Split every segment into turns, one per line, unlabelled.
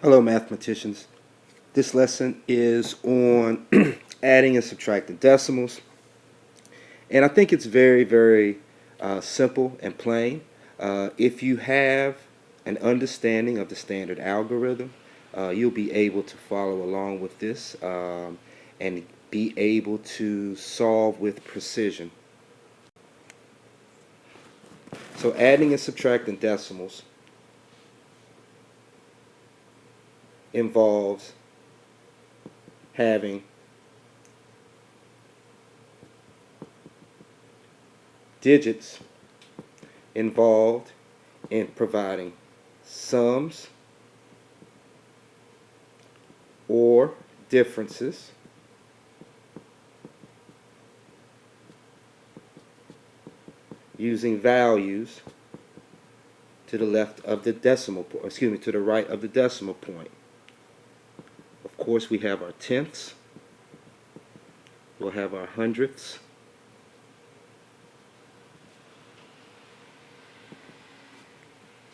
Hello, mathematicians. This lesson is on adding and subtracting decimals, and I think it's very simple and plain. If you have an understanding of the standard algorithm, you'll be able to follow along with this and be able to solve with precision. So adding and subtracting decimals involves having digits involved in providing sums or differences using values to the left of the decimal point, to the right of the decimal point. Of course, we have our tenths, we'll have our hundredths,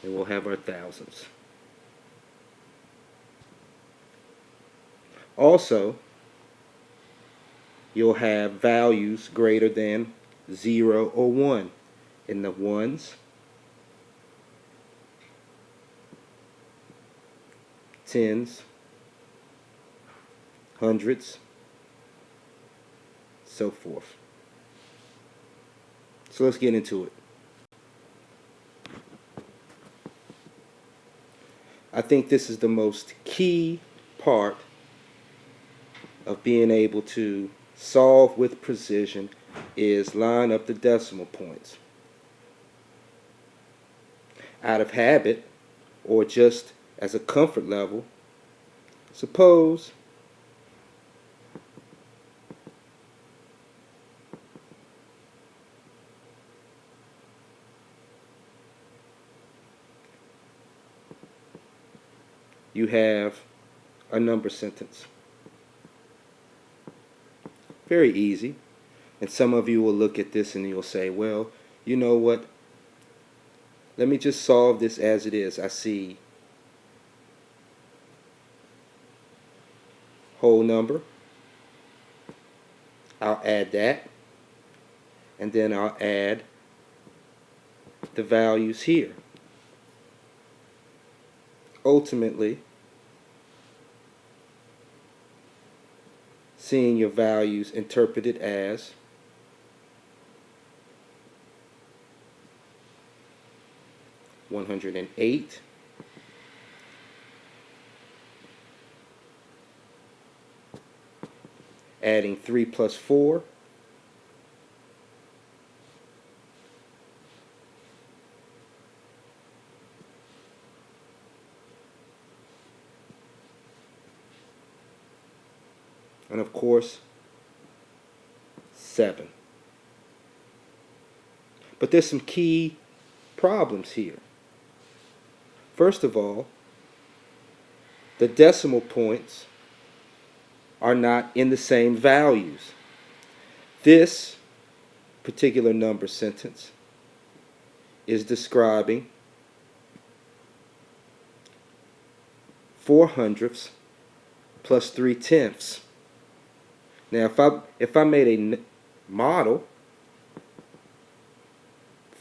and we'll have our thousands. Also, you'll have values greater than 0 or 1 in the ones, tens, hundreds, so forth. So let's get into it. I think this is the most key part of being able to solve with precision is line up the decimal points. Out of habit, or just as a comfort level, suppose you have a number sentence. Very easy. And some of you will look at this and you'll say, well, you know what? Let me just solve this as it is. I see whole number. I'll add that. And then I'll add the values here. Ultimately, seeing your values interpreted as $108, adding 3 plus 4, and of course 7. But there's some key problems here. First of all, the decimal points are not in the same values. This particular number sentence is describing 4/100 plus 3/10. Now, if I made a model,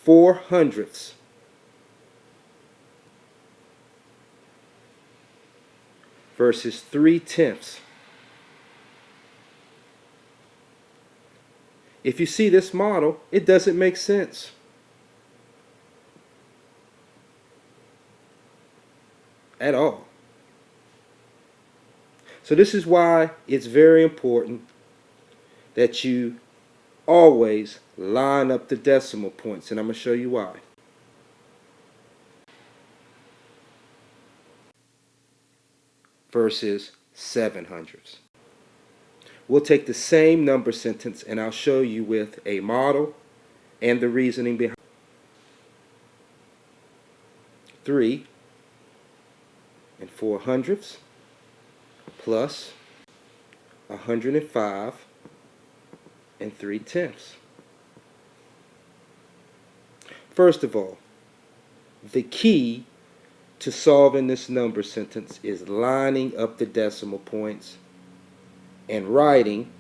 4/100 versus 3/10. If you see this model, it doesn't make sense. At all. So this is why it's very important that you always line up the decimal points, and I'm going to show you why. Versus 7/100. We'll take the same number sentence and I'll show you with a model and the reasoning behind 3 4/100 plus 105 3/10. First of all, the key to solving this number sentence is lining up the decimal points and writing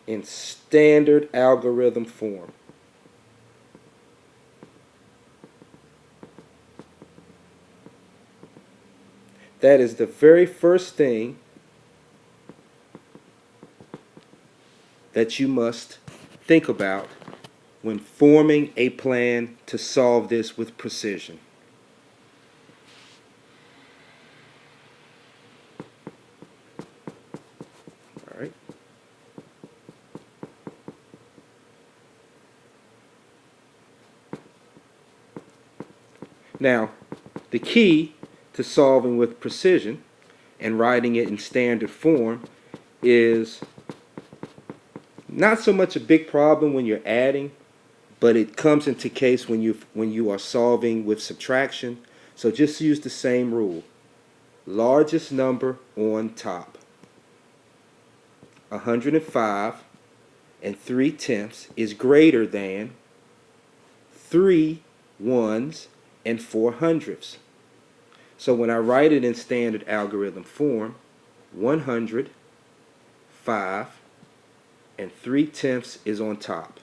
in standard algorithm form. That is the very first thing that you must think about when forming a plan to solve this with precision. All right. Now, the key to solving with precision and writing it in standard form is not so much a big problem when you're adding, but it comes into case when you are solving with subtraction. So just use the same rule. Largest number on top. 105 and 3/10 is greater than 3 ones and 4/100. So when I write it in standard algorithm form, 105 and 3/10 is on top.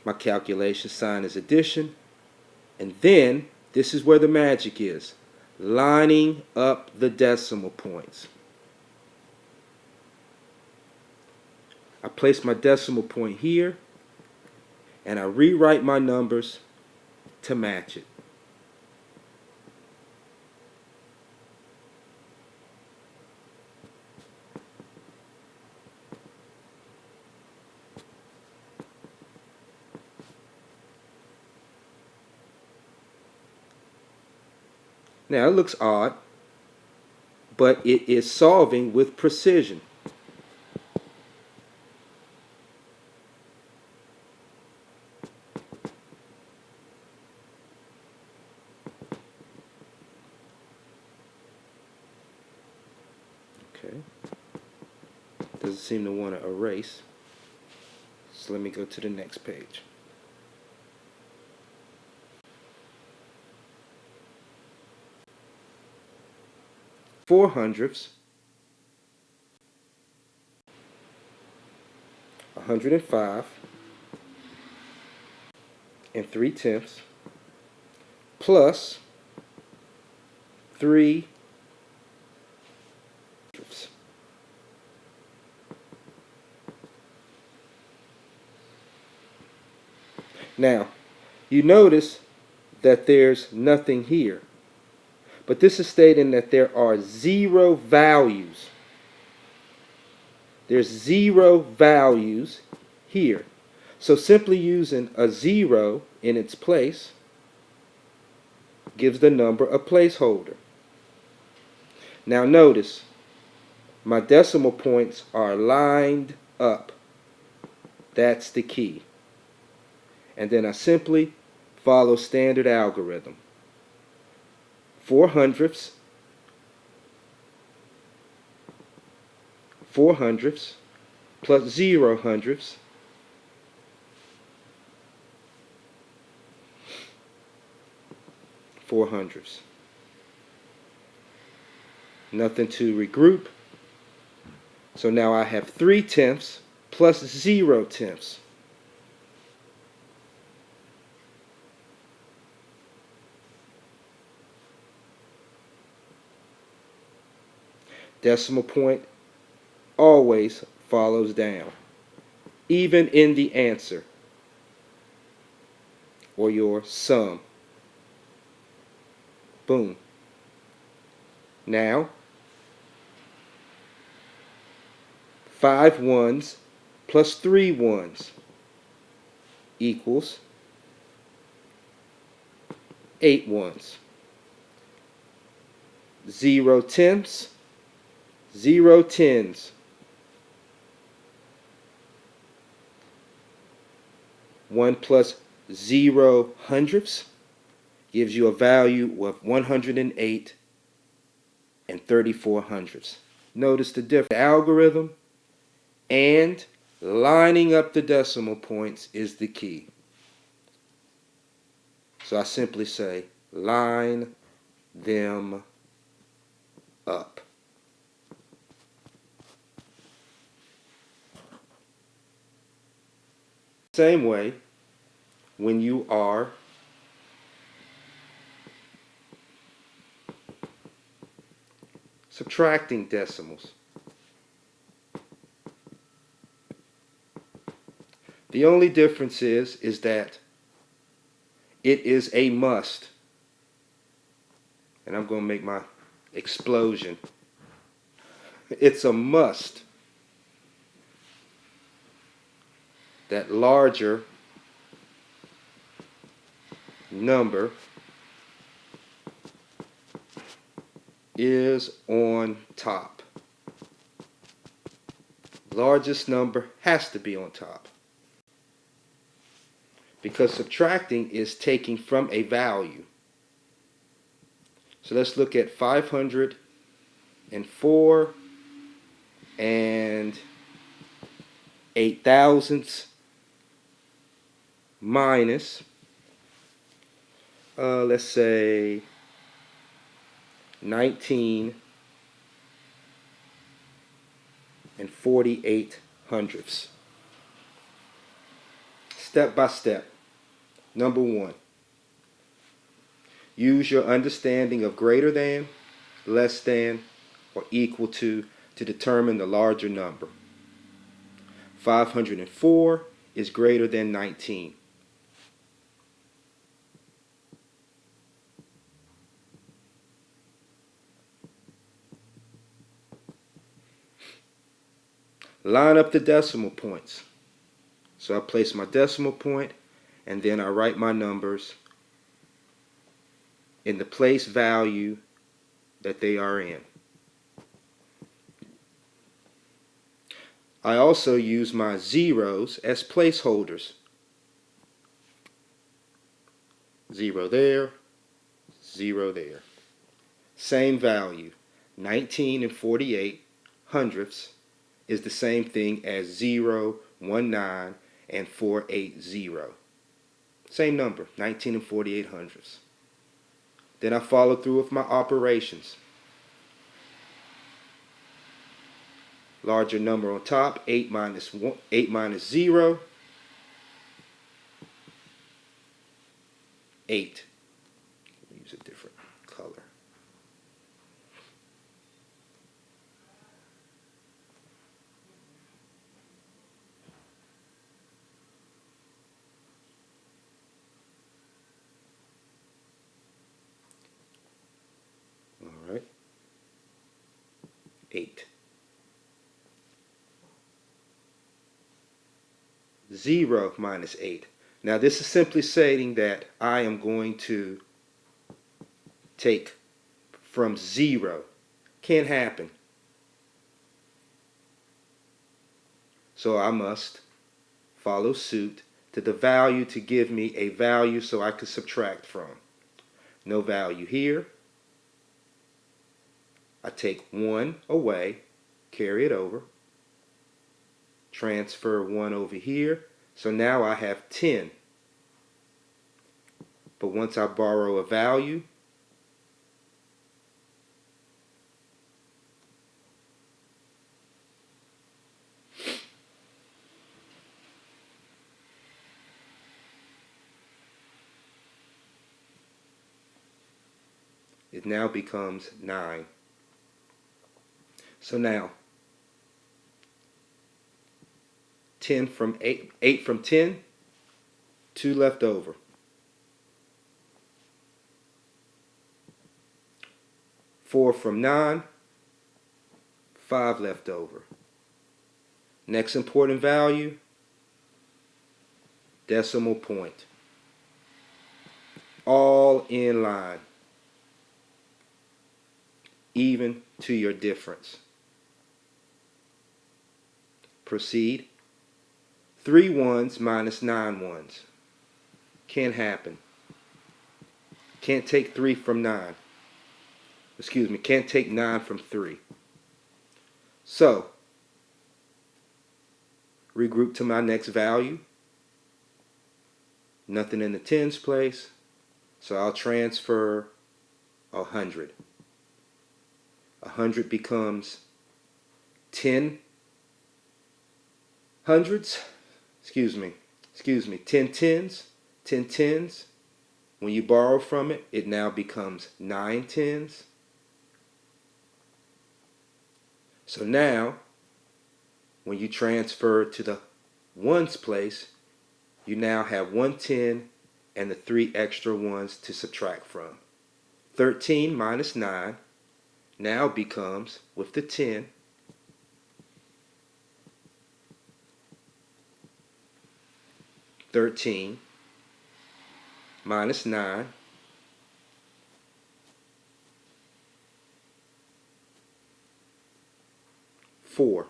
My calculation sign is addition, and then this is where the magic is, lining up the decimal points. I place my decimal point here, and I rewrite my numbers to match it. Now it looks odd, but it is solving with precision. Okay. Doesn't seem to want to erase. So let me go to the next page. Four hundredths, 105 and 3/10 plus 3 hundredths. Now, you notice that there's nothing here. But this is stating that there are 0 values. There's 0 values here. So simply using a 0 in its place gives the number a placeholder. Now notice, my decimal points are lined up. That's the key. And then I simply follow standard algorithm. 4/100, 4/100 plus 0/100 4/100. Nothing to regroup. So now I have 3/10 plus 0/10. Decimal point always follows down, even in the answer or your sum. Boom. Now, 5 ones plus 3 ones equals 8 ones. 0/10, 0/10. 1 plus 0/100 gives you a value of 108 and 34/100. Notice the difference. The algorithm and Lining up the decimal points is the key. So I simply say, line them up. Same way, when you are subtracting decimals. The only difference is that it is a must. And I'm going to make my explosion. It's a must that larger number is on top. Largest number has to be on top. Because subtracting is taking from a value. So let's look at 504 and 8 thousandths minus, let's say 19 and 48 hundredths. Step by step. Number one, use your understanding of greater than, less than, or equal to determine the larger number. 504 is greater than 19. Line up the decimal points. So I place my decimal point and then I write my numbers in the place value that they are in. I also use my zeros as placeholders. 0 there, 0 there. Same value. 19 and 48 hundredths is the same thing as 0, 19, and 480. Same number, 19 and 48 hundredths. Then I follow through with my operations. Larger number on top, 8 minus 0, 8. Use a different color. All right. 8. 0 minus 8. Now this is simply saying that I am going to take from 0. Can't happen. So I must follow suit to the value to give me a value so I could subtract from. No value here. I take 1 away, carry it over. Transfer 1 over here. So now I have 10. But once I borrow a value, it now becomes 9. So now 10 from 8 from 10, 2 left over. 4 from 9, 5 left over. Next important value, decimal point. All in line. Even to your difference. Proceed. 3 ones minus 9 ones. Can't happen. Can't take 3 from 9. Excuse me, can't take 9 from 3. So, regroup to my next value. Nothing in the tens place, so I'll transfer 100. 100 becomes 10 hundreds, excuse me, 10 tens, 10 tens. When you borrow from it, it now becomes 9 tens. So now, when you transfer to the ones place, you now have 110 and the 3 extra ones to subtract from. 13 minus 9 now becomes, with the 10, 13 minus 9 4.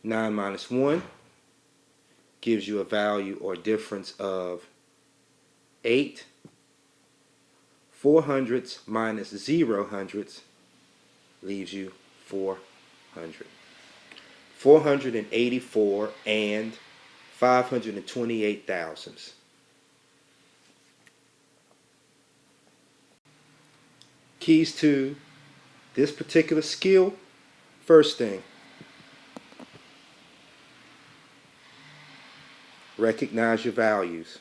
Nine minus 1 gives you a value or difference of 8. 4 hundredths minus 0 hundredths leaves you 400. 484 and 528 thousandths. Keys to this particular skill. First thing, recognize your values.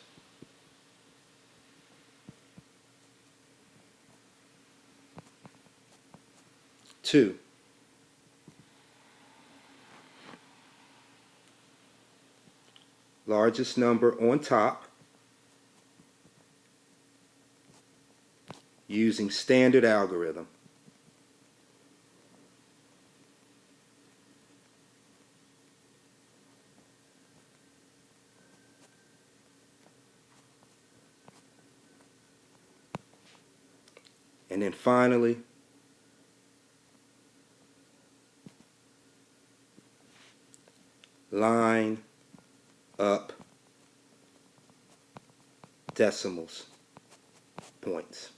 Two, largest number on top using standard algorithm. And then finally, line up decimals, points.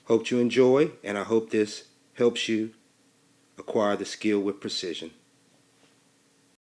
Hope you enjoy, and I hope this helps you acquire the skill with precision.